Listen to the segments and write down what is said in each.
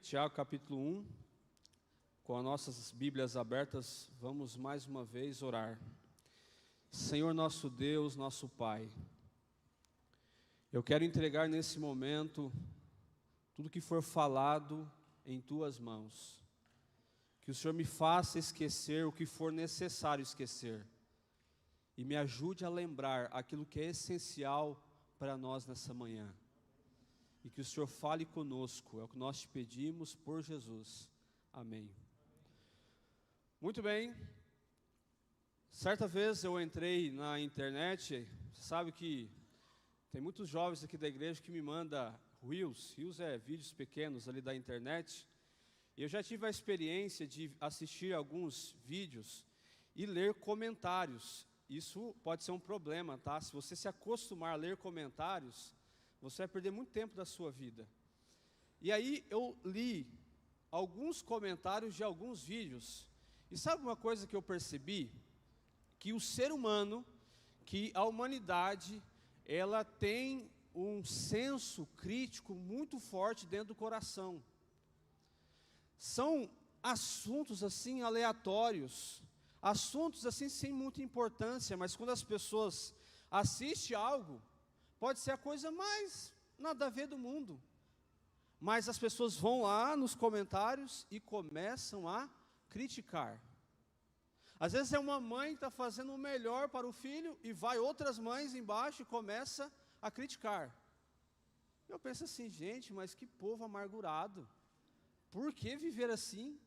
Tiago capítulo 1, com as nossas Bíblias abertas, vamos mais uma vez orar. Senhor nosso Deus, nosso Pai, eu quero entregar nesse momento tudo que for falado em Tuas mãos. Que o Senhor me faça esquecer o que for necessário esquecer e me ajude a lembrar aquilo que é essencial para nós nessa manhã. E que o Senhor fale conosco, é o que nós te pedimos por Jesus. Amém. Muito bem. Certa vez eu entrei na internet, você sabe que tem muitos jovens aqui da igreja que me mandam Reels. Reels é vídeos pequenos ali da internet. E eu já tive a experiência de assistir alguns vídeos e ler comentários. Isso pode ser um problema, tá? Se você se acostumar a ler comentários, você vai perder muito tempo da sua vida. E aí eu li alguns comentários de alguns vídeos. E sabe uma coisa que eu percebi? Que o ser humano, que a humanidade, ela tem um senso crítico muito forte dentro do coração. São assuntos assim aleatórios, assuntos assim sem muita importância, mas quando as pessoas assistem algo, pode ser a coisa mais nada a ver do mundo. Mas as pessoas vão lá nos comentários e começam a criticar. Às vezes é uma mãe que está fazendo o melhor para o filho e vai outras mães embaixo e começa a criticar. Eu penso assim, gente, mas que povo amargurado. Por que viver assim?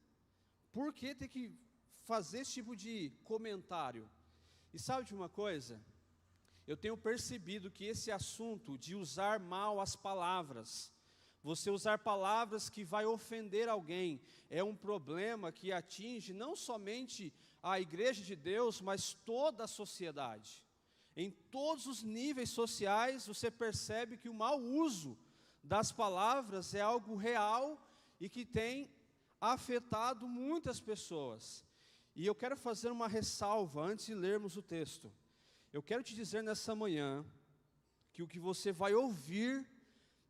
Por que ter que fazer esse tipo de comentário? E sabe de uma coisa? Eu tenho percebido que esse assunto de usar mal as palavras, você usar palavras que vai ofender alguém, é um problema que atinge não somente a igreja de Deus, mas toda a sociedade. Em todos os níveis sociais, você percebe que o mau uso das palavras é algo real e que tem afetado muitas pessoas. E eu quero fazer uma ressalva antes de lermos o texto. Eu quero te dizer nessa manhã que o que você vai ouvir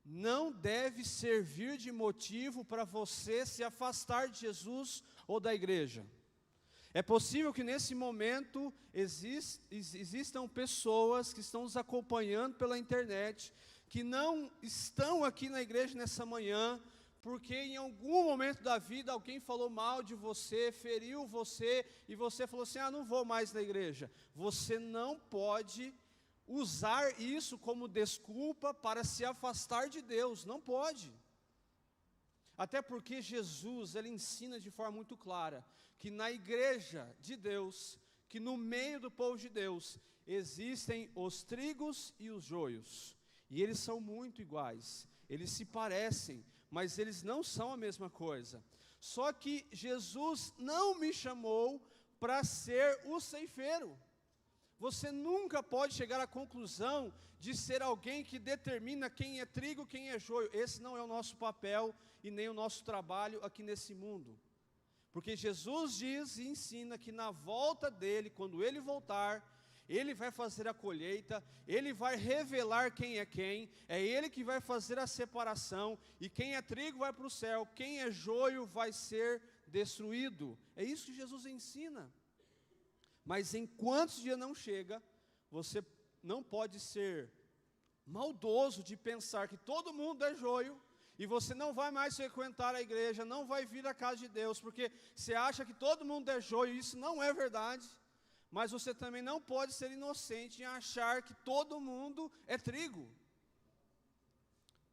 não deve servir de motivo para você se afastar de Jesus ou da igreja. É possível que nesse momento existam pessoas que estão nos acompanhando pela internet, que não estão aqui na igreja nessa manhã, porque em algum momento da vida alguém falou mal de você, feriu você, e você falou assim, não vou mais na igreja. Você não pode usar isso como desculpa para se afastar de Deus, não pode. Até porque Jesus, ele ensina de forma muito clara, que na igreja de Deus, que no meio do povo de Deus, existem os trigos e os joios. E eles são muito iguais, eles se parecem, mas eles não são a mesma coisa. Só que Jesus não me chamou para ser o ceifeiro. Você nunca pode chegar à conclusão de ser alguém que determina quem é trigo, quem é joio. Esse não é o nosso papel e nem o nosso trabalho aqui nesse mundo. Porque Jesus diz e ensina que na volta dele, quando ele voltar, ele vai fazer a colheita, ele vai revelar quem, é ele que vai fazer a separação, e quem é trigo vai para o céu, quem é joio vai ser destruído. É isso que Jesus ensina. Mas enquanto esse dia não chega, você não pode ser maldoso de pensar que todo mundo é joio, e você não vai mais frequentar a igreja, não vai vir à casa de Deus, porque você acha que todo mundo é joio, e isso não é verdade. Mas você também não pode ser inocente em achar que todo mundo é trigo.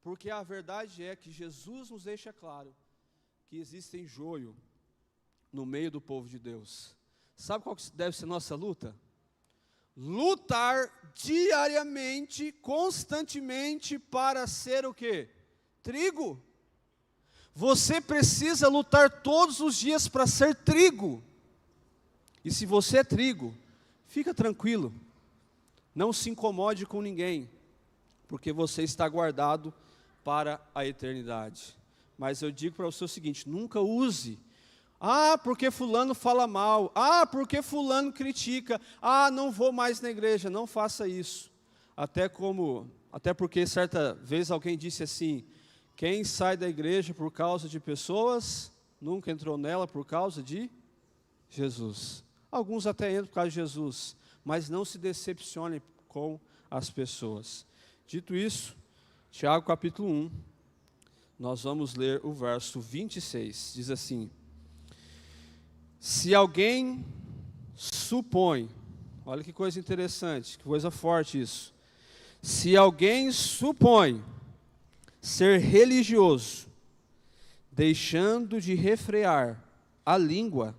Porque a verdade é que Jesus nos deixa claro que existem joio no meio do povo de Deus. Sabe qual que deve ser nossa luta? Lutar diariamente, constantemente para ser o quê? Trigo. Você precisa lutar todos os dias para ser trigo. E se você é trigo, fica tranquilo, não se incomode com ninguém, porque você está guardado para a eternidade. Mas eu digo para você o seguinte, nunca use, porque fulano fala mal, porque fulano critica, não vou mais na igreja, não faça isso. Até porque certa vez alguém disse assim, Quem sai da igreja por causa de pessoas, nunca entrou nela por causa de Jesus. Alguns até entram por causa de Jesus, mas não se decepcionem com as pessoas. Dito isso, Tiago capítulo 1, nós vamos ler o verso 26, diz assim: se alguém supõe, olha que coisa interessante, que coisa forte isso. Se alguém supõe ser religioso, deixando de refrear a língua,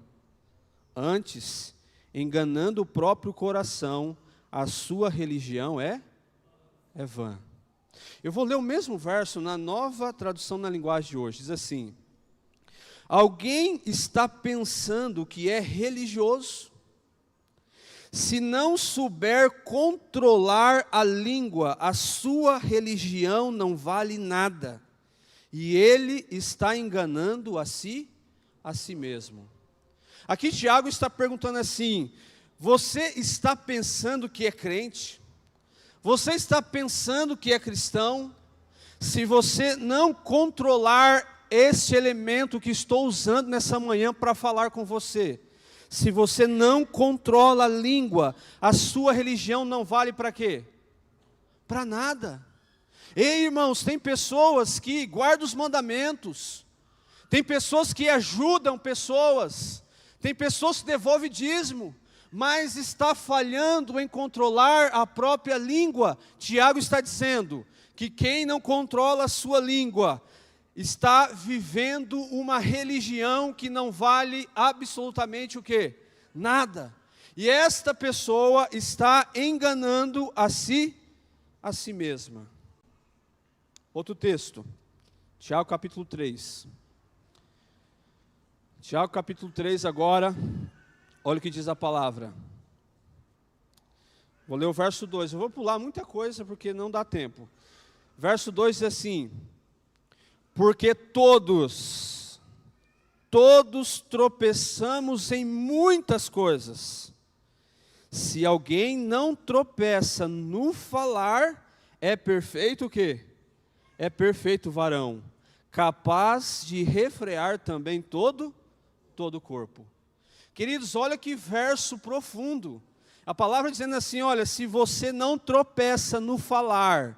antes, enganando o próprio coração, a sua religião é vã. Eu vou ler o mesmo verso na Nova Tradução na Linguagem de hoje, diz assim: alguém está pensando que é religioso, se não souber controlar a língua, a sua religião não vale nada, e ele está enganando a si mesmo. Aqui Tiago está perguntando assim: você está pensando que é crente? Você está pensando que é cristão? Se você não controlar este elemento que estou usando nessa manhã para falar com você, se você não controla a língua, a sua religião não vale para quê? Para nada. Ei, irmãos, tem pessoas que guardam os mandamentos, tem pessoas que ajudam pessoas, tem pessoas que devolvem dízimo, mas está falhando em controlar a própria língua. Tiago está dizendo que quem não controla a sua língua está vivendo uma religião que não vale absolutamente o quê? Nada. E esta pessoa está enganando a si mesma. Outro texto, Tiago capítulo 3. Tiago capítulo 3 agora, olha o que diz a palavra. Vou ler o verso 2, eu vou pular muita coisa porque não dá tempo. Verso 2 diz assim: porque todos tropeçamos em muitas coisas. Se alguém não tropeça no falar, é perfeito o quê? É perfeito varão, capaz de refrear também todo o corpo. Queridos, olha que verso profundo. A palavra dizendo assim, olha, se você não tropeça no falar,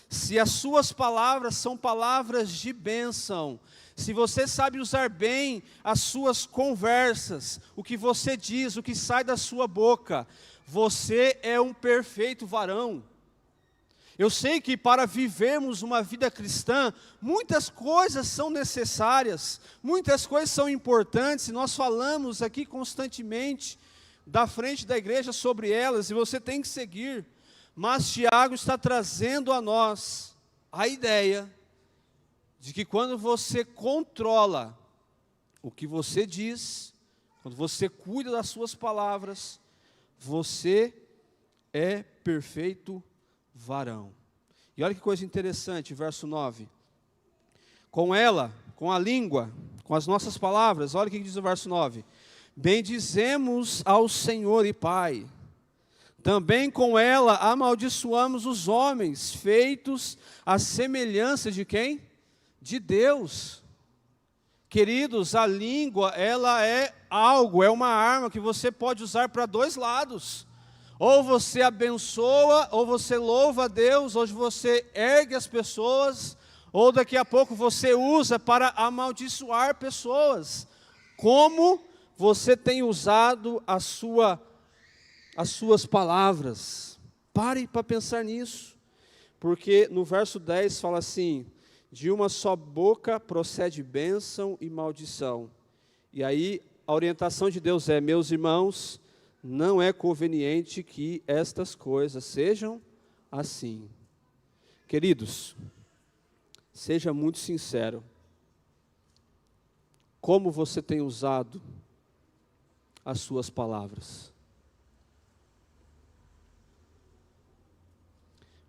se as suas palavras são palavras de bênção, se você sabe usar bem as suas conversas, o que você diz, o que sai da sua boca, você é um perfeito varão. Eu sei que para vivermos uma vida cristã, muitas coisas são necessárias, muitas coisas são importantes, e nós falamos aqui constantemente da frente da igreja sobre elas, e você tem que seguir. Mas Tiago está trazendo a nós a ideia de que quando você controla o que você diz, quando você cuida das suas palavras, você é perfeito varão. E olha que coisa interessante, verso 9. Com ela, com a língua, com as nossas palavras, olha o que diz o verso 9. Bendizemos ao Senhor e Pai. Também com ela amaldiçoamos os homens, feitos à semelhança de quem? De Deus. Queridos, a língua, ela é algo, é uma arma que você pode usar para dois lados. Ou você abençoa, ou você louva a Deus, ou você ergue as pessoas, ou daqui a pouco você usa para amaldiçoar pessoas. Como você tem usado as suas palavras? Pare para pensar nisso, porque no verso 10 fala assim: de uma só boca procede bênção e maldição. E aí a orientação de Deus é: meus irmãos, não é conveniente que estas coisas sejam assim. Queridos, seja muito sincero. Como você tem usado as suas palavras?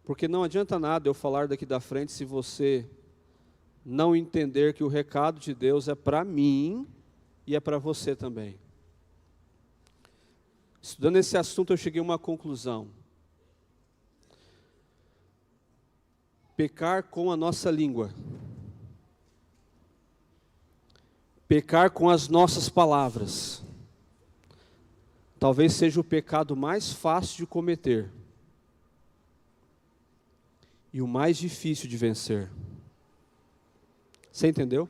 Porque não adianta nada eu falar daqui da frente se você não entender que o recado de Deus é para mim e é para você também. Estudando esse assunto, eu cheguei a uma conclusão. Pecar com a nossa língua Pecar com as nossas palavras talvez seja o pecado mais fácil de cometer e o mais difícil de vencer. Você entendeu?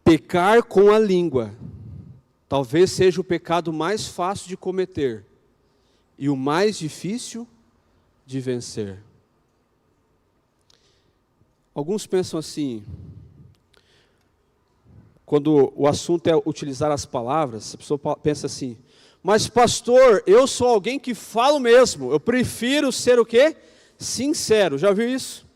Pecar com a língua talvez seja o pecado mais fácil de cometer e o mais difícil de vencer. Alguns pensam assim, quando o assunto é utilizar as palavras, a pessoa pensa assim, mas pastor, eu sou alguém que falo mesmo, eu prefiro ser o quê? Sincero, já viu isso?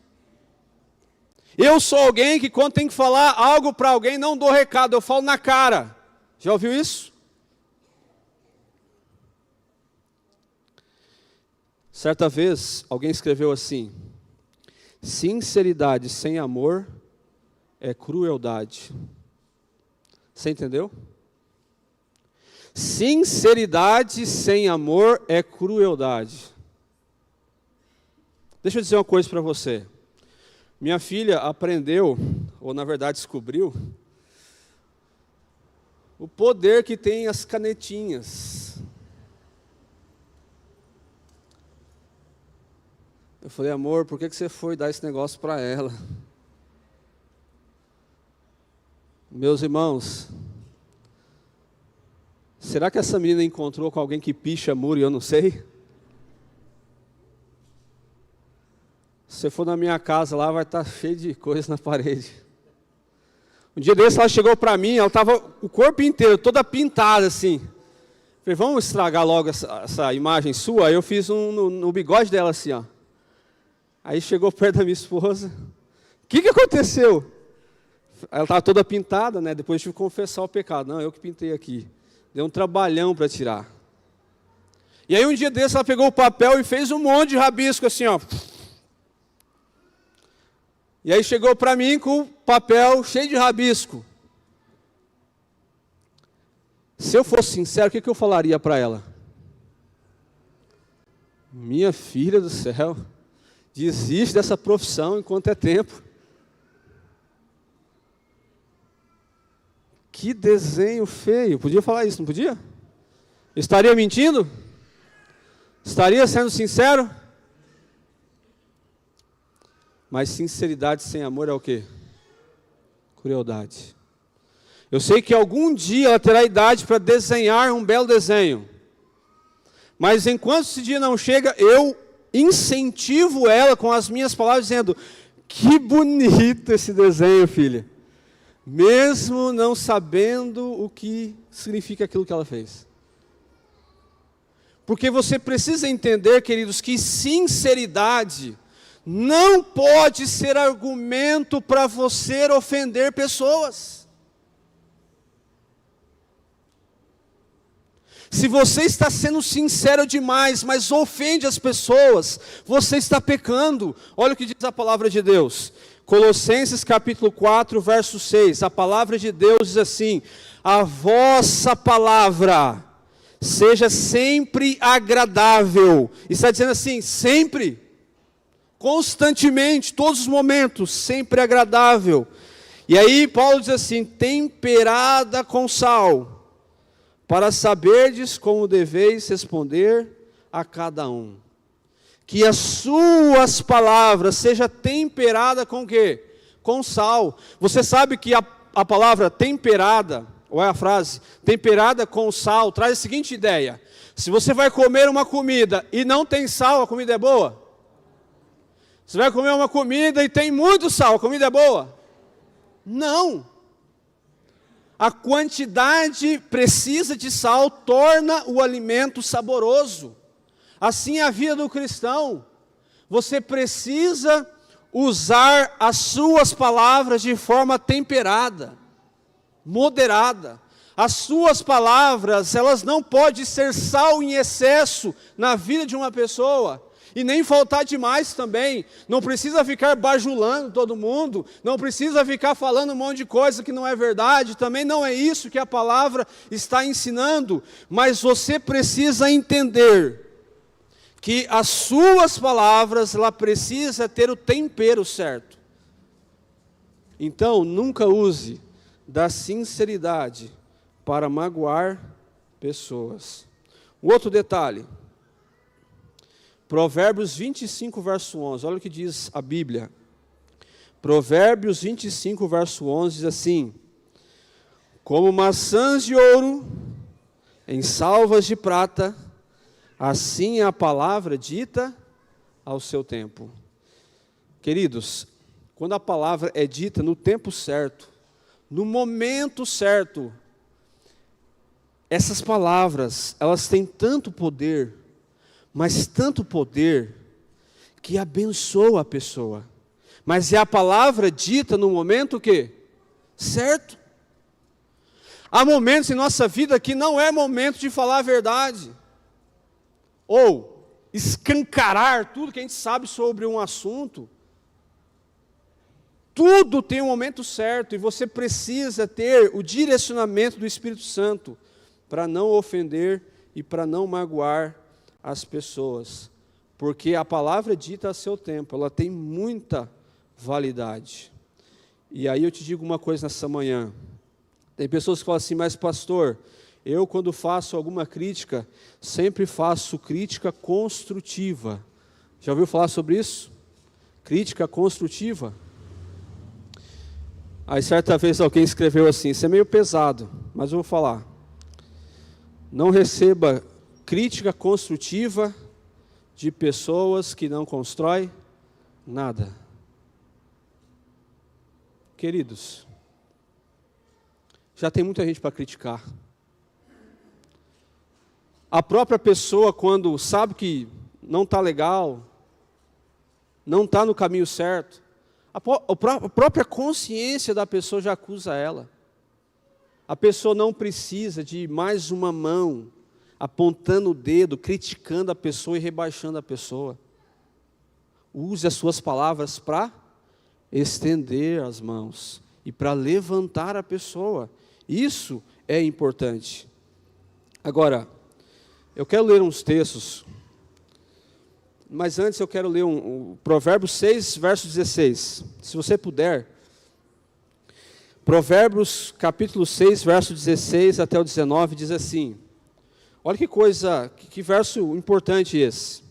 Eu sou alguém que quando tem que falar algo para alguém, não dou recado, eu falo na cara. Já ouviu isso? Certa vez, alguém escreveu assim, sinceridade sem amor é crueldade. Você entendeu? Sinceridade sem amor é crueldade. Deixa eu dizer uma coisa para você. Minha filha aprendeu, ou na verdade descobriu, o poder que tem as canetinhas. Eu falei, amor, por que você foi dar esse negócio para ela? Meus irmãos, será que essa menina encontrou com alguém que picha muro e eu não sei? Se você for na minha casa lá, vai estar cheio de coisa na parede. Um dia desse ela chegou para mim, ela estava o corpo inteiro, toda pintada assim. Falei, vamos estragar logo essa imagem sua? Aí eu fiz no bigode dela assim, ó. Aí chegou perto da minha esposa. O que aconteceu? Ela estava toda pintada, né? Depois eu tive que confessar o pecado. Não, eu que pintei aqui. Deu um trabalhão para tirar. E aí um dia desse ela pegou o papel e fez um monte de rabisco assim, ó. E aí chegou para mim com o papel cheio de rabisco. Se eu fosse sincero, o que eu falaria para ela? Minha filha do céu, desiste dessa profissão enquanto é tempo. Que desenho feio. Podia falar isso, não podia? Estaria mentindo? Estaria sendo sincero? Mas sinceridade sem amor é o quê? Crueldade. Eu sei que algum dia ela terá idade para desenhar um belo desenho. Mas enquanto esse dia não chega, eu incentivo ela com as minhas palavras, dizendo, que bonito esse desenho, filha. Mesmo não sabendo o que significa aquilo que ela fez. Porque você precisa entender, queridos, que sinceridade não pode ser argumento para você ofender pessoas. Se você está sendo sincero demais, mas ofende as pessoas, você está pecando. Olha o que diz a palavra de Deus. Colossenses capítulo 4, verso 6. A palavra de Deus diz assim, a vossa palavra seja sempre agradável. Está dizendo assim, sempre, constantemente, todos os momentos, sempre agradável. E aí Paulo diz assim, temperada com sal, para saberdes como deveis responder a cada um. Que as suas palavras sejam temperadas com o quê? Com sal. Você sabe que a palavra temperada, ou é a frase, temperada com sal, traz a seguinte ideia. Se você vai comer uma comida e não tem sal, a comida é boa? Você vai comer uma comida e tem muito sal, a comida é boa? Não. A quantidade precisa de sal torna o alimento saboroso. Assim é a vida do cristão. Você precisa usar as suas palavras de forma temperada, moderada. As suas palavras, elas não podem ser sal em excesso na vida de uma pessoa. E nem faltar demais também. Não precisa ficar bajulando todo mundo. Não precisa ficar falando um monte de coisa que não é verdade. Também não é isso que a palavra está ensinando. Mas você precisa entender que as suas palavras, ela precisa ter o tempero certo. Então, nunca use da sinceridade para magoar pessoas. Um outro detalhe. Provérbios 25, verso 11. Olha o que diz a Bíblia. Provérbios 25, verso 11 diz assim: como maçãs de ouro em salvas de prata, assim é a palavra dita ao seu tempo. Queridos, quando a palavra é dita no tempo certo, no momento certo, essas palavras, elas têm tanto poder, mas tanto poder, que abençoa a pessoa. Mas é a palavra dita no momento o quê? Certo. Há momentos em nossa vida que não é momento de falar a verdade, ou escancarar tudo que a gente sabe sobre um assunto. Tudo tem um momento certo, e você precisa ter o direcionamento do Espírito Santo, para não ofender e para não magoar as pessoas, porque a palavra dita a seu tempo, ela tem muita validade. E aí eu te digo uma coisa nessa manhã, tem pessoas que falam assim, mas pastor, eu quando faço alguma crítica, sempre faço crítica construtiva. Já ouviu falar sobre isso? Crítica construtiva? Aí certa vez alguém escreveu assim, isso é meio pesado, mas eu vou falar. Não receba crítica construtiva de pessoas que não constroem nada. Queridos, já tem muita gente para criticar. A própria pessoa, quando sabe que não está legal, não está no caminho certo, a própria consciência da pessoa já acusa ela. A pessoa não precisa de mais uma mão apontando o dedo, criticando a pessoa e rebaixando a pessoa. Use as suas palavras para estender as mãos e para levantar a pessoa. Isso é importante. Agora, eu quero ler uns textos, mas antes eu quero ler Provérbios 6, verso 16. Se você puder, Provérbios capítulo 6, verso 16 até o 19, diz assim, olha que coisa, que verso importante esse.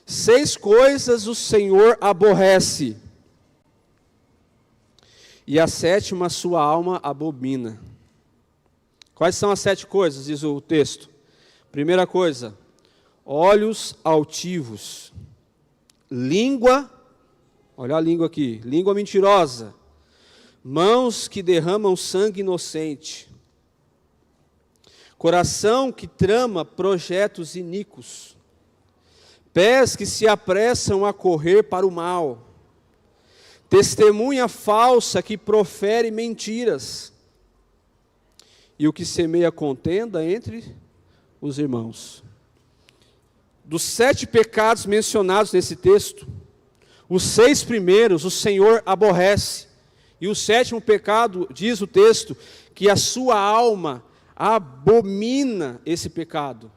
6 coisas o Senhor aborrece, e a 7ª sua alma abomina. Quais são as 7 coisas, diz o texto? Primeira coisa, olhos altivos, língua, olha a língua aqui, língua mentirosa, mãos que derramam sangue inocente, coração que trama projetos iníquos, pés que se apressam a correr para o mal, testemunha falsa que profere mentiras, e o que semeia contenda entre os irmãos. Dos 7 pecados mencionados nesse texto, os 6 primeiros o Senhor aborrece, e o 7º pecado, diz o texto, que a sua alma abomina esse pecado.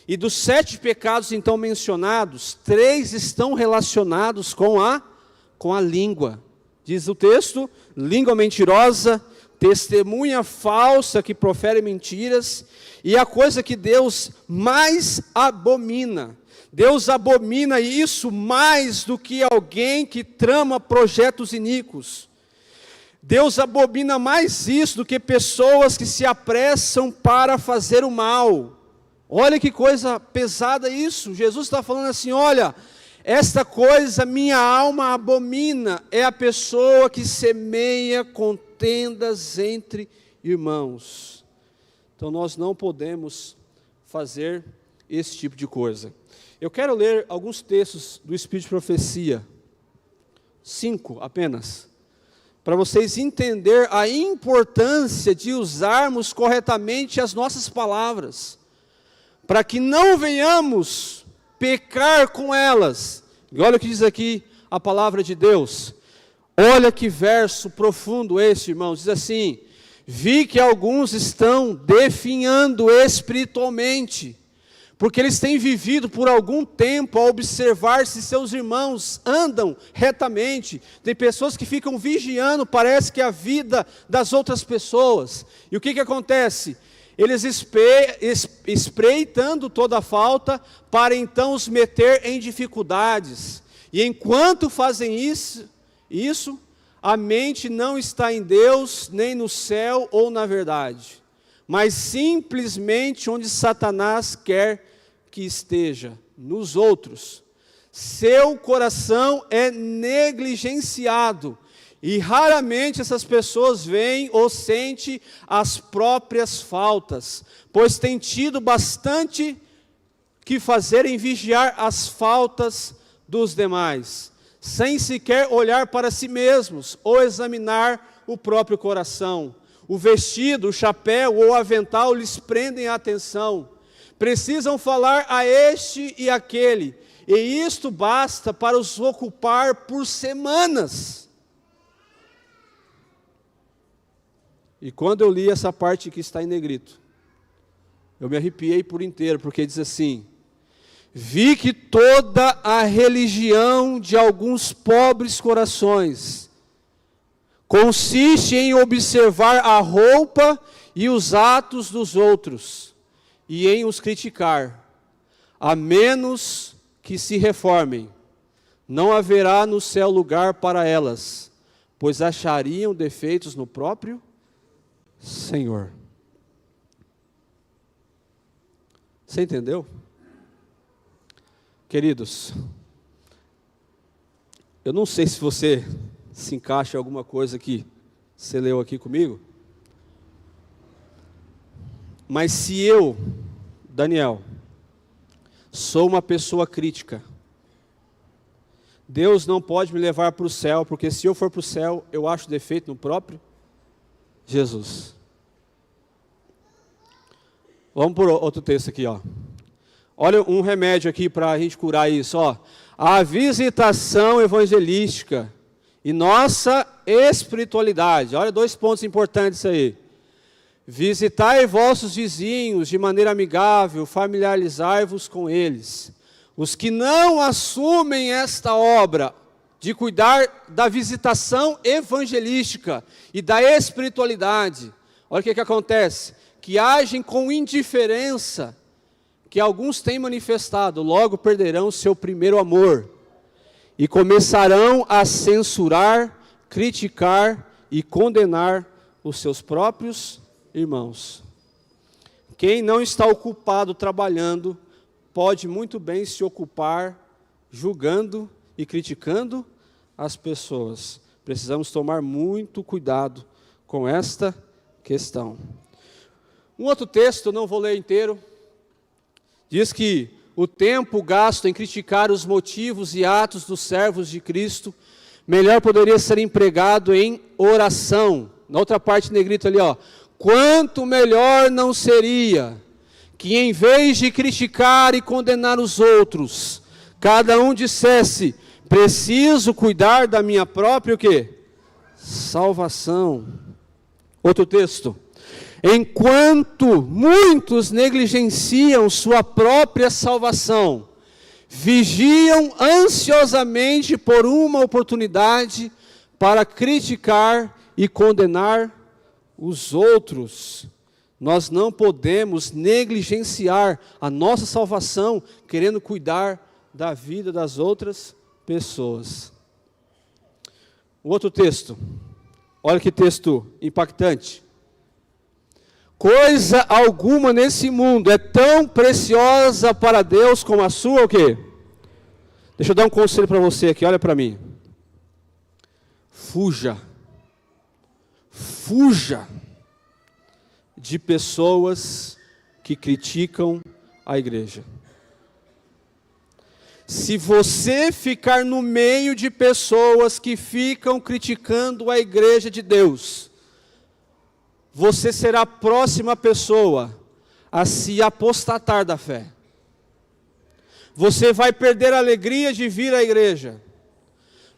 E dos 7 pecados então mencionados, 3 estão relacionados com a língua. Diz o texto, língua mentirosa, testemunha falsa que profere mentiras, e a coisa que Deus mais abomina. Deus abomina isso mais do que alguém que trama projetos iníquos. Deus abomina mais isso do que pessoas que se apressam para fazer o mal. Olha que coisa pesada isso. Jesus está falando assim, olha, esta coisa minha alma abomina, é a pessoa que semeia contendas entre irmãos. Então nós não podemos fazer esse tipo de coisa. Eu quero ler alguns textos do Espírito de Profecia, 5 apenas, para vocês entenderem a importância de usarmos corretamente as nossas palavras, para que não venhamos pecar com elas. E olha o que diz aqui a palavra de Deus. Olha que verso profundo esse, irmãos. Diz assim, vi que alguns estão definhando espiritualmente, porque eles têm vivido por algum tempo a observar se seus irmãos andam retamente. Tem pessoas que ficam vigiando, parece que a vida das outras pessoas. E o que acontece? Eles espreitando toda a falta, para então os meter em dificuldades. E enquanto fazem isso, a mente não está em Deus, nem no céu ou na verdade, mas simplesmente onde Satanás quer que esteja, nos outros. Seu coração é negligenciado, e raramente essas pessoas veem ou sentem as próprias faltas, pois têm tido bastante que fazer em vigiar as faltas dos demais, sem sequer olhar para si mesmos ou examinar o próprio coração. O vestido, o chapéu ou o avental lhes prendem a atenção. Precisam falar a este e aquele, e isto basta para os ocupar por semanas. E quando eu li essa parte que está em negrito, eu me arrepiei por inteiro, porque diz assim: vi que toda a religião de alguns pobres corações consiste em observar a roupa e os atos dos outros, e em os criticar. A menos que se reformem, não haverá no céu lugar para elas, pois achariam defeitos no próprio Senhor. Você entendeu? Queridos, eu não sei se você se encaixa em alguma coisa que você leu aqui comigo, mas se eu, Daniel, sou uma pessoa crítica, Deus não pode me levar para o céu, porque se eu for para o céu, eu acho defeito no próprio Jesus. Vamos por outro texto aqui, ó. Olha um remédio aqui para a gente curar isso, ó. A visitação evangelística e nossa espiritualidade. Olha 2 pontos importantes aí. Visitai vossos vizinhos de maneira amigável, familiarizai-vos com eles. Os que não assumem esta obra de cuidar da visitação evangelística e da espiritualidade, olha o que acontece, que agem com indiferença, que alguns têm manifestado, logo perderão seu primeiro amor, e começarão a censurar, criticar e condenar os seus próprios irmãos. Quem não está ocupado trabalhando, pode muito bem se ocupar julgando e criticando as pessoas. Precisamos tomar muito cuidado com esta questão. Um outro texto, não vou ler inteiro, diz que o tempo gasto em criticar os motivos e atos dos servos de Cristo, melhor poderia ser empregado em oração. Na outra parte negrito ali, ó. Quanto melhor não seria que em vez de criticar e condenar os outros, cada um dissesse: preciso cuidar da minha própria o quê? Salvação. Outro texto. Enquanto muitos negligenciam sua própria salvação, vigiam ansiosamente por uma oportunidade para criticar e condenar os outros. Nós não podemos negligenciar a nossa salvação, querendo cuidar da vida das outras pessoas. O outro texto, olha que texto impactante. Coisa alguma nesse mundo é tão preciosa para Deus como a sua, o quê? Deixa eu dar um conselho para você aqui, olha para mim. Fuja de pessoas que criticam a igreja. Se você ficar no meio de pessoas que ficam criticando a igreja de Deus, você será a próxima pessoa a se apostatar da fé. Você vai perder a alegria de vir à igreja.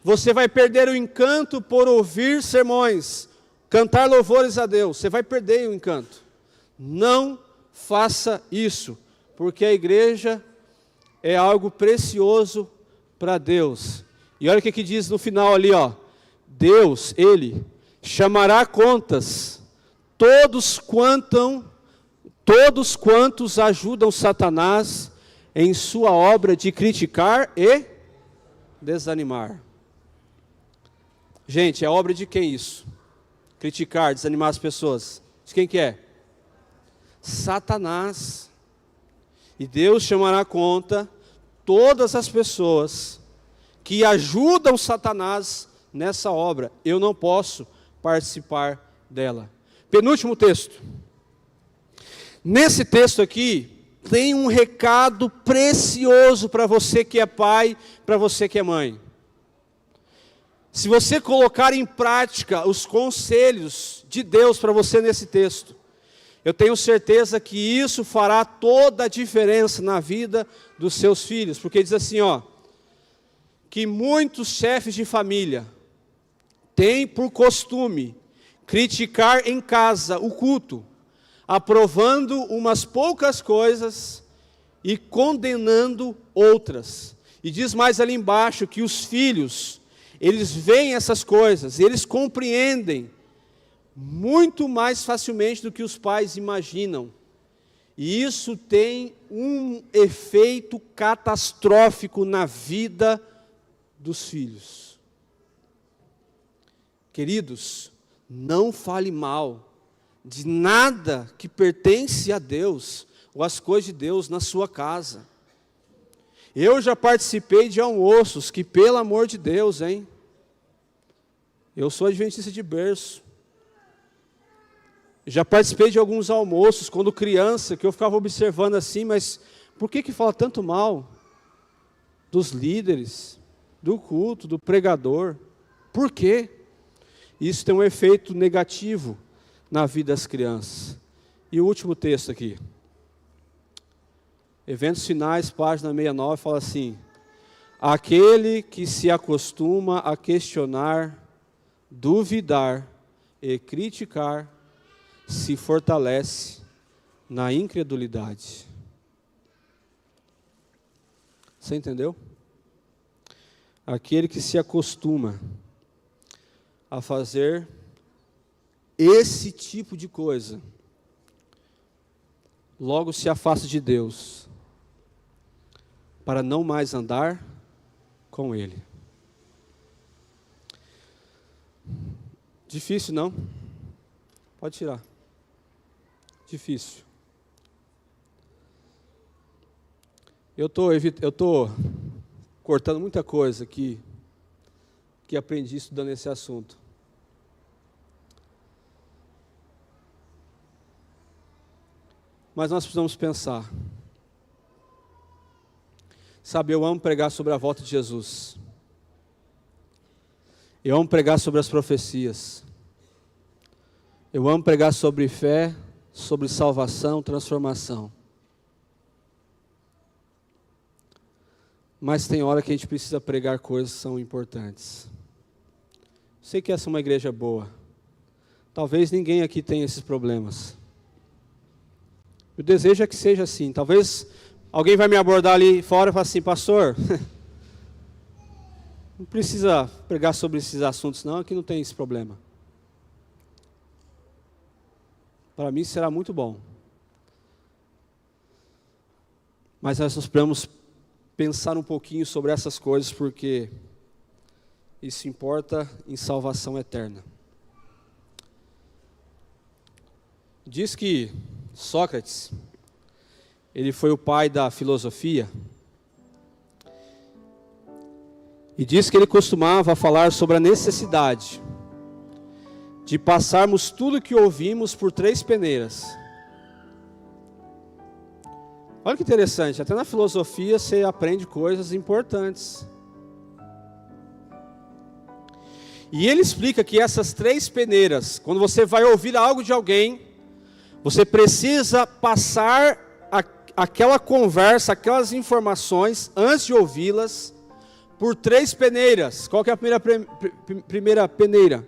Você vai perder o encanto por ouvir sermões, cantar louvores a Deus. Você vai perder o encanto. Não faça isso. porque a igreja é algo precioso para Deus. E olha o que diz no final ali, ó. Deus, Ele, chamará contas todos quantos ajudam Satanás em sua obra de criticar e desanimar. Gente, é obra de quem isso? Criticar, desanimar as pessoas. De quem que é? Satanás. E Deus chamará conta todas as pessoas que ajudam Satanás nessa obra. Eu não posso participar dela. Penúltimo texto. Nesse texto aqui, tem um recado precioso para você que é pai, para você que é mãe. Se você colocar em prática os conselhos de Deus para você nesse texto, eu tenho certeza que isso fará toda a diferença na vida dos seus filhos. Porque diz assim, ó, que muitos chefes de família têm por costume criticar em casa o culto, aprovando umas poucas coisas e condenando outras. E diz mais ali embaixo que os filhos, eles veem essas coisas, eles compreendem muito mais facilmente do que os pais imaginam. E isso tem um efeito catastrófico na vida dos filhos. Queridos, não fale mal de nada que pertence a Deus, ou as coisas de Deus na sua casa. Eu já participei de almoços que, pelo amor de Deus, hein? Eu sou adventista de berço. Já participei de alguns almoços, quando criança, que eu ficava observando assim, mas por que fala tanto mal dos líderes, do culto, do pregador? Por quê? Isso tem um efeito negativo na vida das crianças. E o último texto aqui. Eventos Finais, página 69, fala assim: aquele que se acostuma a questionar, duvidar e criticar, se fortalece na incredulidade. Você entendeu? Aquele que se acostuma a fazer esse tipo de coisa, logo se afasta de Deus, para não mais andar com Ele. Difícil, não? Pode tirar. Difícil. Eu tô cortando muita coisa aqui que aprendi estudando esse assunto. Mas nós precisamos pensar. Sabe, eu amo pregar sobre a volta de Jesus. Eu amo pregar sobre as profecias. Eu amo pregar sobre fé, sobre salvação, transformação. Mas tem hora que a gente precisa pregar coisas que são importantes. Sei que essa é uma igreja boa. Talvez ninguém aqui tenha esses problemas. O desejo é que seja assim. Talvez alguém vai me abordar ali fora e falar assim: pastor, não precisa pregar sobre esses assuntos não, aqui não tem esse problema. Para mim será muito bom. Mas nós precisamos pensar um pouquinho sobre essas coisas, porque isso importa em salvação eterna. Diz que Sócrates, ele foi o pai da filosofia, e diz que ele costumava falar sobre a necessidade de passarmos tudo que ouvimos por 3 peneiras. Olha que interessante, até na filosofia você aprende coisas importantes. E ele explica que essas 3 peneiras, quando você vai ouvir algo de alguém, você precisa passar aquela conversa, aquelas informações, antes de ouvi-las, por 3 peneiras. Qual que é a primeira peneira?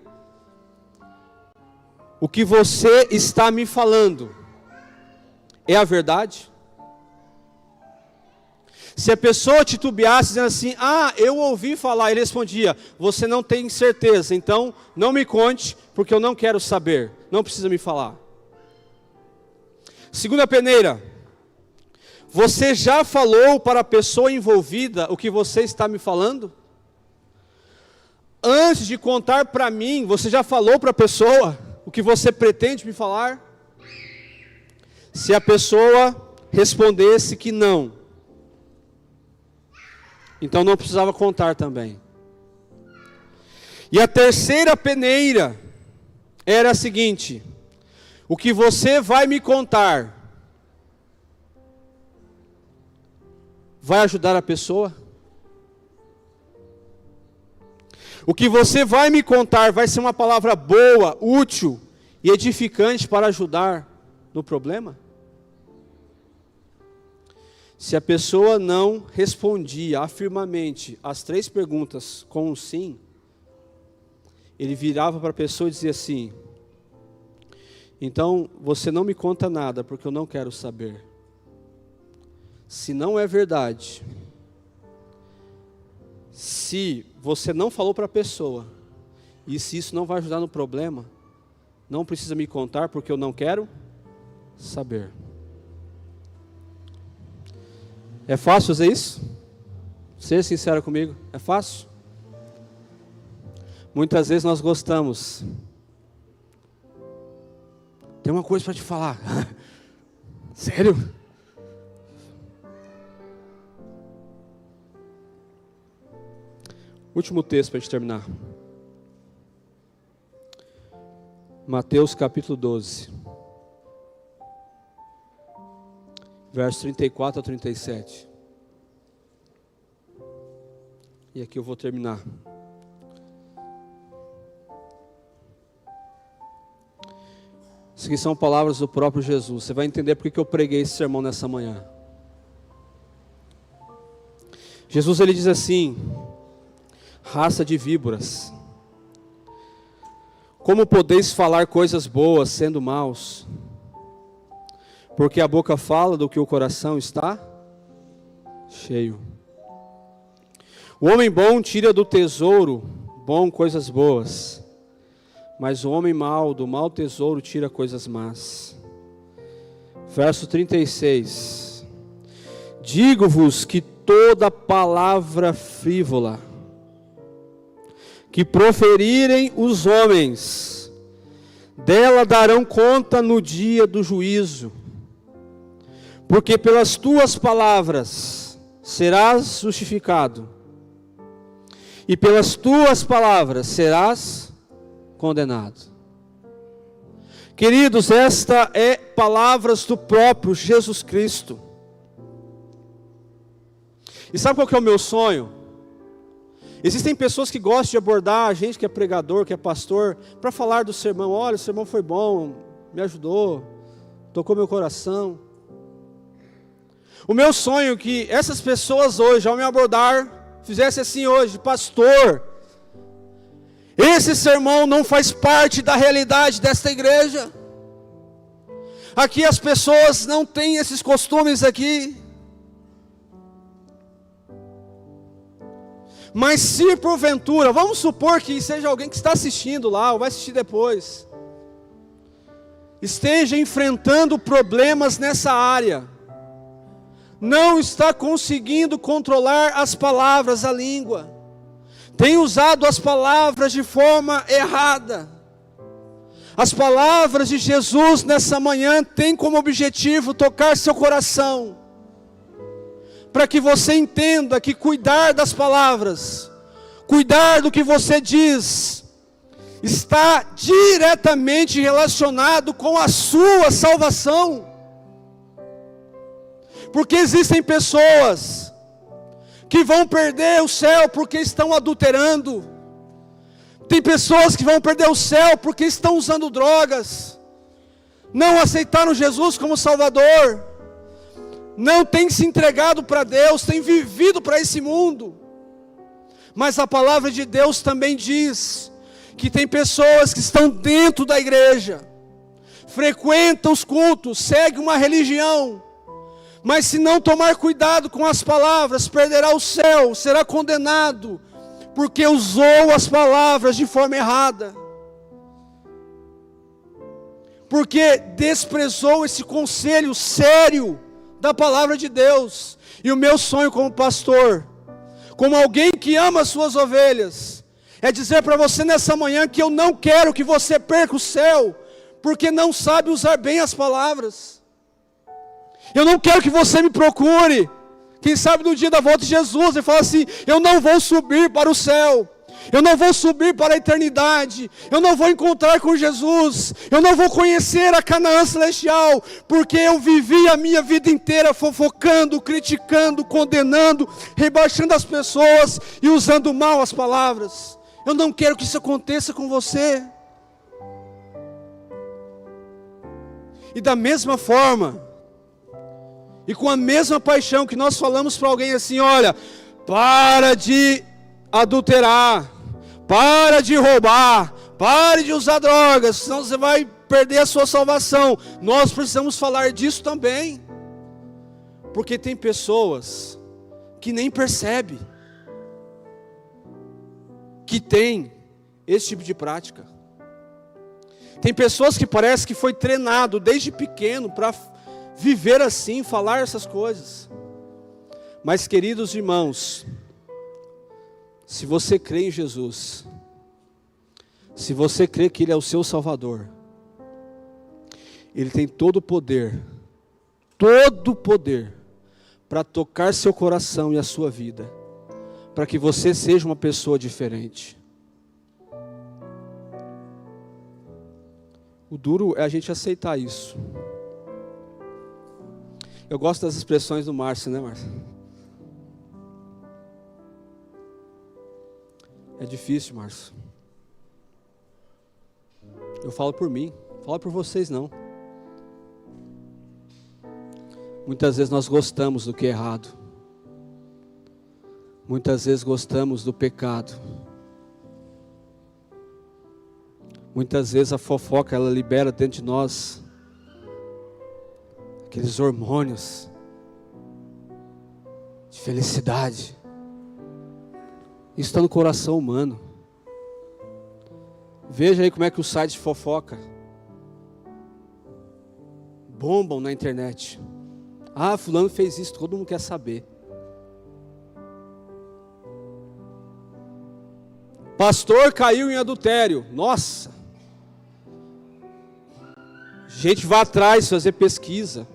O que você está me falando é a verdade? Se a pessoa titubeasse, dizendo assim, eu ouvi falar, ele respondia, você não tem certeza, então não me conte, porque eu não quero saber, não precisa me falar. Segunda peneira, você já falou para a pessoa envolvida o que você está me falando? Antes de contar para mim, você já falou para a pessoa o que você pretende me falar? Se a pessoa respondesse que não, então não precisava contar também. E a terceira peneira era a seguinte: o que você vai me contar vai ajudar a pessoa? O que você vai me contar vai ser uma palavra boa, útil e edificante para ajudar no problema? Se a pessoa não respondia afirmamente as 3 perguntas com um sim, ele virava para a pessoa e dizia assim, então você não me conta nada porque eu não quero saber. Se não é verdade, se você não falou para a pessoa, e se isso não vai ajudar no problema, não precisa me contar porque eu não quero saber. É fácil fazer isso? Ser sincero comigo, é fácil? Muitas vezes nós gostamos. Tem uma coisa para te falar. Sério? Último texto para a gente terminar. Mateus capítulo 12. Versos 34 a 37. E aqui eu vou terminar. Isso aqui são palavras do próprio Jesus. Você vai entender porque que eu preguei esse sermão nessa manhã. Jesus ele diz assim: raça de víboras, como podeis falar coisas boas sendo maus? Porque a boca fala do que o coração está cheio. O homem bom tira do tesouro bom coisas boas, mas o homem mau do mau tesouro tira coisas más. Verso 36. Digo-vos que toda palavra frívola que proferirem os homens, dela darão conta no dia do juízo. Porque pelas tuas palavras serás justificado, e pelas tuas palavras serás condenado. Queridos, esta é palavras do próprio Jesus Cristo. E sabe qual que é o meu sonho? Existem pessoas que gostam de abordar a gente que é pregador, que é pastor, para falar do sermão. Olha, o sermão foi bom, me ajudou, tocou meu coração. O meu sonho é que essas pessoas hoje, ao me abordar, fizessem assim hoje: pastor, esse sermão não faz parte da realidade desta igreja. Aqui as pessoas não têm esses costumes aqui. Mas se porventura, vamos supor que seja alguém que está assistindo lá, ou vai assistir depois, esteja enfrentando problemas nessa área, não está conseguindo controlar as palavras, a língua, tem usado as palavras de forma errada. As palavras de Jesus nessa manhã têm como objetivo tocar seu coração, para que você entenda que cuidar das palavras, cuidar do que você diz, está diretamente relacionado com a sua salvação. Porque existem pessoas que vão perder o céu porque estão adulterando. Tem pessoas que vão perder o céu porque estão usando drogas, não aceitaram Jesus como Salvador, não têm se entregado para Deus, têm vivido para esse mundo. Mas a palavra de Deus também diz que tem pessoas que estão dentro da igreja, frequentam os cultos, seguem uma religião, Mas se não tomar cuidado com as palavras, perderá o céu, será condenado, porque usou as palavras de forma errada. Porque desprezou esse conselho sério da palavra de Deus. E o meu sonho como pastor, como alguém que ama as suas ovelhas, é dizer para você nessa manhã que eu não quero que você perca o céu, porque não sabe usar bem as palavras. Eu não quero que você me procure, quem sabe no dia da volta de Jesus, e fala assim: eu não vou subir para o céu, eu não vou subir para a eternidade, eu não vou encontrar com Jesus, eu não vou conhecer a Canaã celestial, porque eu vivi a minha vida inteira fofocando, criticando, condenando, rebaixando as pessoas e usando mal as palavras. Eu não quero que isso aconteça com você. E da mesma forma, e com a mesma paixão que nós falamos para alguém assim: olha, para de adulterar, para de roubar, pare de usar drogas, senão você vai perder a sua salvação. Nós precisamos falar disso também, porque tem pessoas que nem percebem que tem esse tipo de prática. Tem pessoas que parece que foi treinado desde pequeno para viver assim, falar essas coisas. Mas, queridos irmãos, se você crê em Jesus, se você crê que Ele é o seu Salvador, Ele tem todo o poder para tocar seu coração e a sua vida, para que você seja uma pessoa diferente. O duro é a gente aceitar isso. Eu gosto das expressões do Márcio, né, Márcio? É difícil, Márcio. Eu falo por mim, falo por vocês não. Muitas vezes nós gostamos do que é errado. Muitas vezes gostamos do pecado. Muitas vezes a fofoca, ela libera dentro de nós aqueles hormônios de felicidade. Isso está no coração humano. Veja aí como é que os sites de fofoca bombam na internet. Ah, fulano fez isso, todo mundo quer saber. Pastor caiu em adultério. Nossa! Gente vai atrás fazer pesquisa.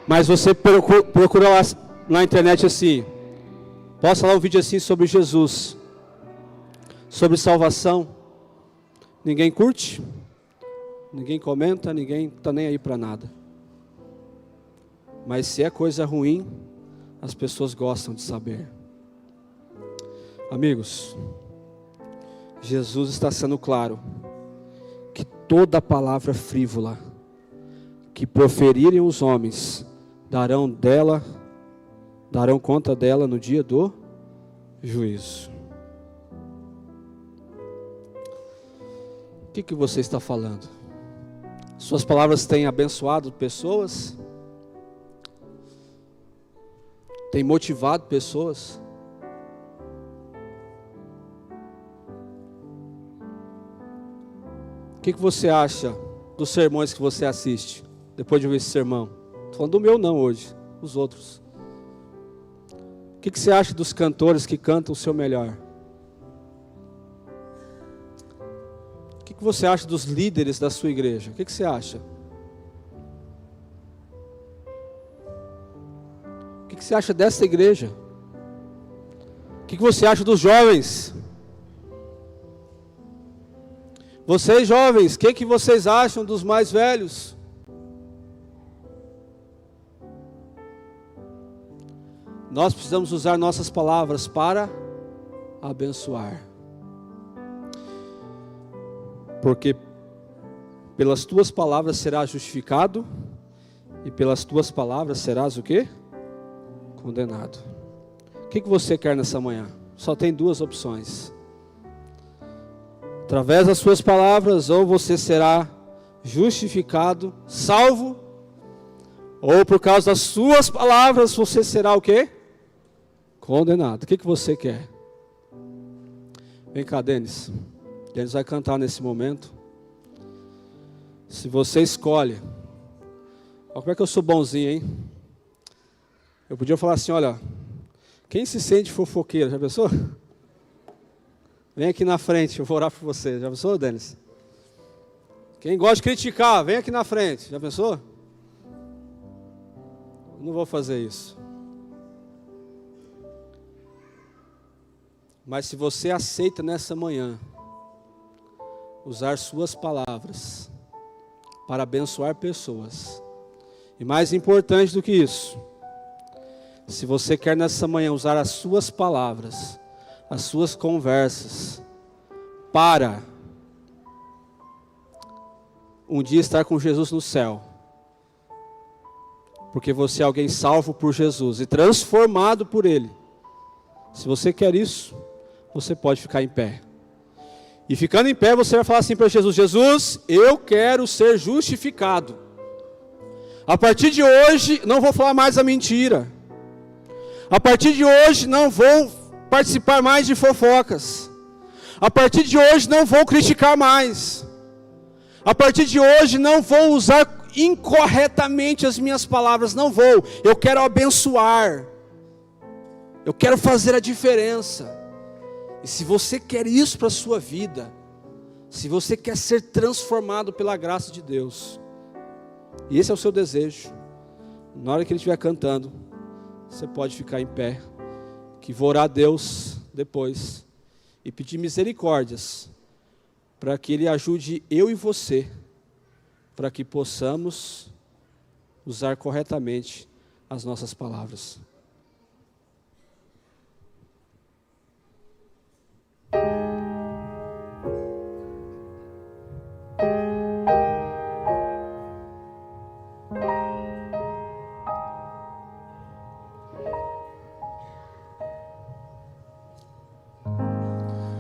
Mas você procura lá na internet assim, posta lá um vídeo assim sobre Jesus, sobre salvação. Ninguém curte, ninguém comenta, ninguém está nem aí para nada. Mas se é coisa ruim, as pessoas gostam de saber. Amigos, Jesus está sendo claro que toda palavra frívola que proferirem os homens darão conta dela no dia do juízo. O que você está falando? Suas palavras têm abençoado pessoas? Tem motivado pessoas? O que você acha dos sermões que você assiste, depois de ouvir esse sermão? Estou falando do meu não hoje, os outros. O que você acha dos cantores que cantam o seu melhor? O que você acha dos líderes da sua igreja? O que você acha? O que você acha dessa igreja? O que você acha dos jovens? Vocês jovens, o que vocês acham dos mais velhos? Nós precisamos usar nossas palavras para abençoar. Porque pelas tuas palavras serás justificado, e pelas tuas palavras serás o quê? Condenado. O que você quer nessa manhã? Só tem duas opções. Através das suas palavras, ou você será justificado, salvo, ou por causa das suas palavras você será o quê? Condenado. O que você quer? Vem cá, Denis. Denis vai cantar nesse momento. Se você escolhe, olha como é que eu sou bonzinho, hein? Eu podia falar assim, olha, quem se sente fofoqueiro, já pensou? Vem aqui na frente, eu vou orar por você. Já pensou, Denis? Quem gosta de criticar, vem aqui na frente. Já pensou? Eu não vou fazer isso. Mas se você aceita nessa manhã usar suas palavras para abençoar pessoas, e mais importante do que isso, se você quer nessa manhã usar as suas palavras, as suas conversas, para um dia estar com Jesus no céu, porque você é alguém salvo por Jesus e transformado por Ele. Se você quer isso, você pode ficar em pé. E ficando em pé, você vai falar assim para Jesus: Jesus, eu quero ser justificado. A partir de hoje, não vou falar mais a mentira. A partir de hoje, não vou participar mais de fofocas. A partir de hoje, não vou criticar mais. A partir de hoje, não vou usar incorretamente as minhas palavras. Não vou. Eu quero abençoar. Eu quero fazer a diferença. E se você quer isso para a sua vida, se você quer ser transformado pela graça de Deus, e esse é o seu desejo, na hora que Ele estiver cantando, você pode ficar em pé, que vou orar a Deus depois, e pedir misericórdias, para que Ele ajude eu e você, para que possamos usar corretamente as nossas palavras.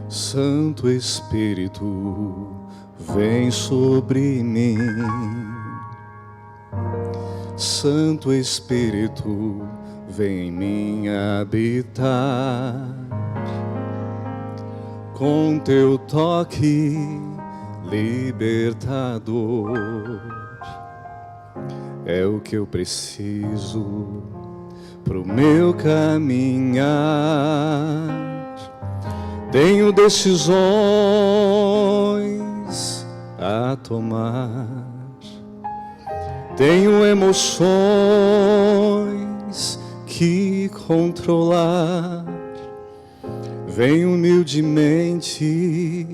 Santo Espírito, vem sobre mim. Santo Espírito, vem em mim habitar. Com teu toque libertador, é o que eu preciso pro meu caminhar. Tenho decisões a tomar, tenho emoções que controlar. Venho humildemente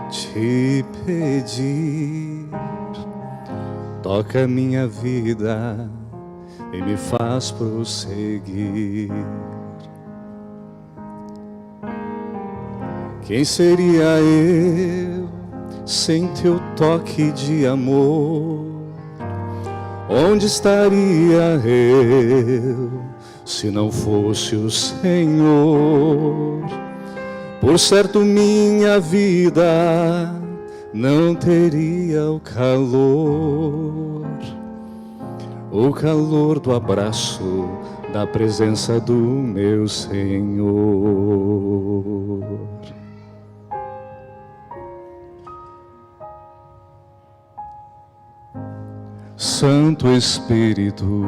te pedir, toca minha vida e me faz prosseguir. Quem seria eu sem teu toque de amor? Onde estaria eu se não fosse o Senhor? Por certo minha vida não teria o calor do abraço da presença do meu Senhor. Santo Espírito,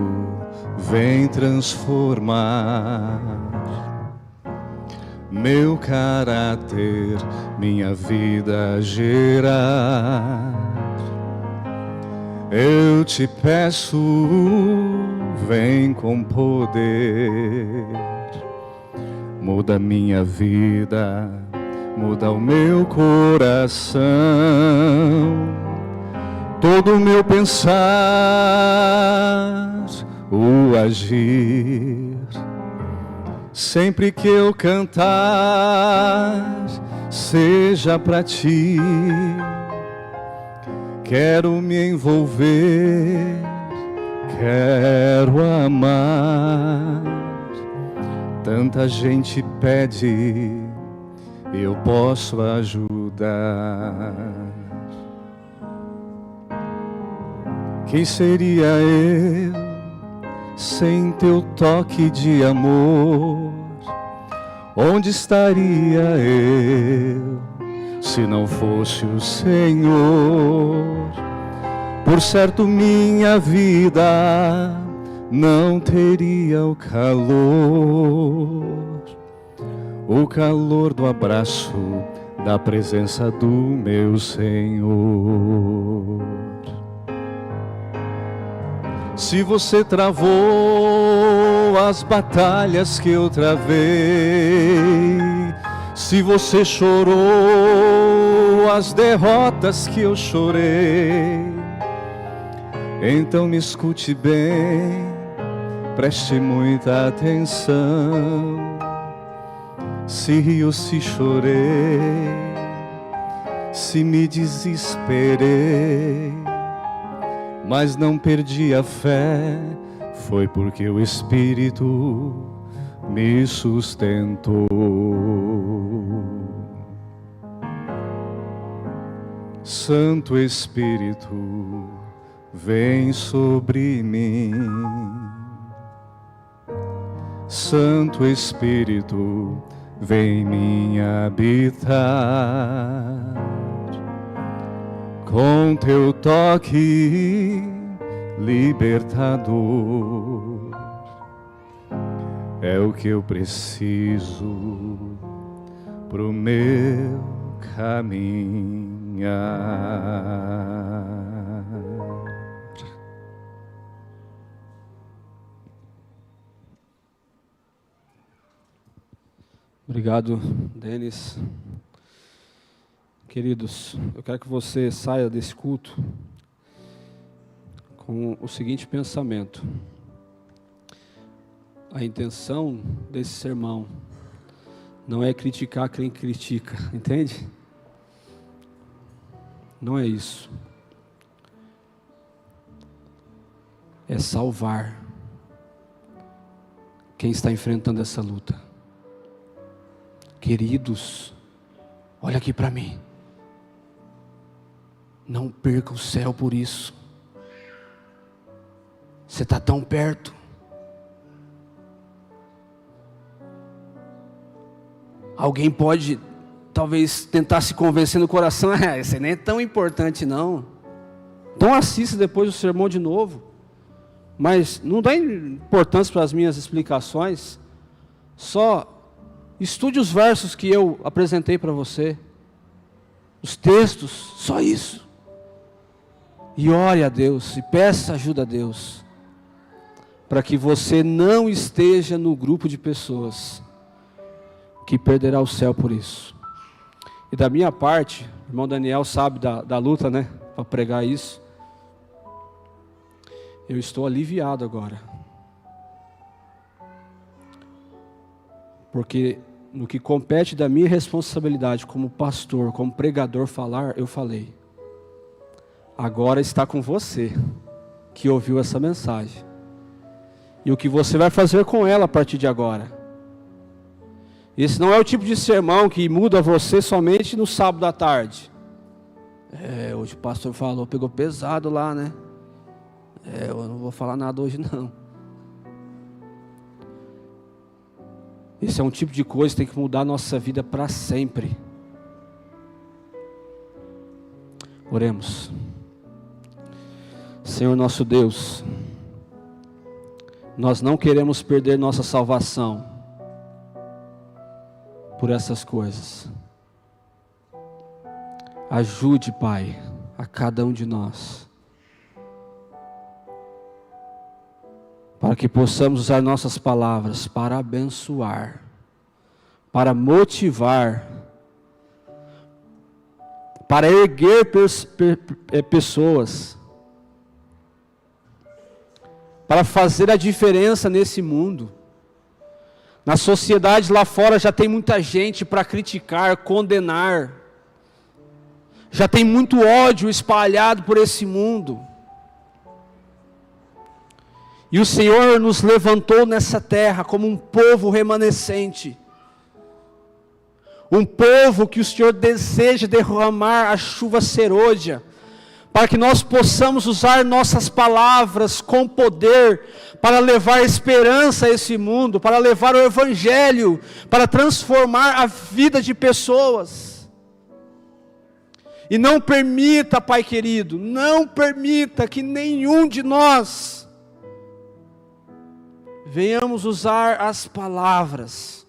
vem transformar meu caráter, minha vida gerar. Eu te peço, vem com poder, muda minha vida, muda o meu coração. Todo o meu pensar, o agir, sempre que eu cantar, seja pra ti. Quero me envolver, quero amar. Tanta gente pede, eu posso ajudar. Quem seria eu sem teu toque de amor? Onde estaria eu se não fosse o Senhor? Por certo minha vida não teria o calor do abraço da presença do meu Senhor. Se você travou as batalhas que eu travei, se você chorou as derrotas que eu chorei, então me escute bem, preste muita atenção. Se rio, se chorei, se me desesperei, mas não perdi a fé, foi porque o Espírito me sustentou. Santo Espírito, vem sobre mim. Santo Espírito, vem me habitar. Com teu toque libertador, é o que eu preciso pro meu caminhar. Obrigado, Denis. Queridos, eu quero que você saia desse culto com o seguinte pensamento. A intenção desse sermão não é criticar quem critica, entende? Não é isso. É salvar quem está enfrentando essa luta. Queridos, olha aqui para mim. Não perca o céu por isso. Você está tão perto. Alguém pode, talvez, tentar se convencer no coração. Isso nem é tão importante não. Então assista depois o sermão de novo. Mas não dá importância para as minhas explicações. Só estude os versos que eu apresentei para você. Os textos, só isso. E ore a Deus, e peça ajuda a Deus, para que você não esteja no grupo de pessoas que perderá o céu por isso. E da minha parte, o irmão Daniel sabe da luta, né, para pregar isso. Eu estou aliviado agora. Porque no que compete da minha responsabilidade como pastor, como pregador falar, eu falei. Agora está com você, que ouviu essa mensagem. E o que você vai fazer com ela a partir de agora. Esse não é o tipo de sermão que muda você somente no sábado à tarde. Hoje o pastor falou, pegou pesado lá, né? Eu não vou falar nada hoje não. Esse é um tipo de coisa que tem que mudar a nossa vida para sempre. Oremos. Senhor nosso Deus, nós não queremos perder nossa salvação por essas coisas. Ajude, Pai, a cada um de nós, para que possamos usar nossas palavras para abençoar, para motivar, para erguer pessoas, para fazer a diferença nesse mundo. Na sociedade lá fora já tem muita gente para criticar, condenar. Já tem muito ódio espalhado por esse mundo. E o Senhor nos levantou nessa terra como um povo remanescente. Um povo que o Senhor deseja derramar a chuva serôdia, para que nós possamos usar nossas palavras com poder para levar esperança a esse mundo, para levar o Evangelho, para transformar a vida de pessoas. E não permita, Pai querido, não permita que nenhum de nós venhamos usar as palavras,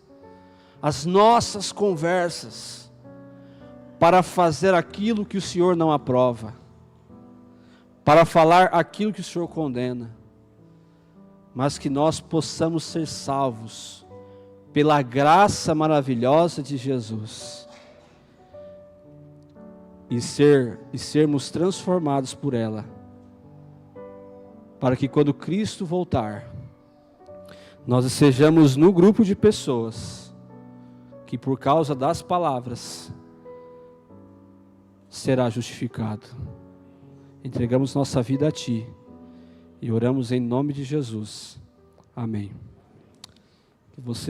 as nossas conversas, para fazer aquilo que o Senhor não aprova, para falar aquilo que o Senhor condena, mas que nós possamos ser salvos pela graça maravilhosa de Jesus e sermos transformados por ela, para que quando Cristo voltar, nós estejamos no grupo de pessoas que por causa das palavras será justificado. Entregamos nossa vida a Ti e oramos em nome de Jesus. Amém. Que você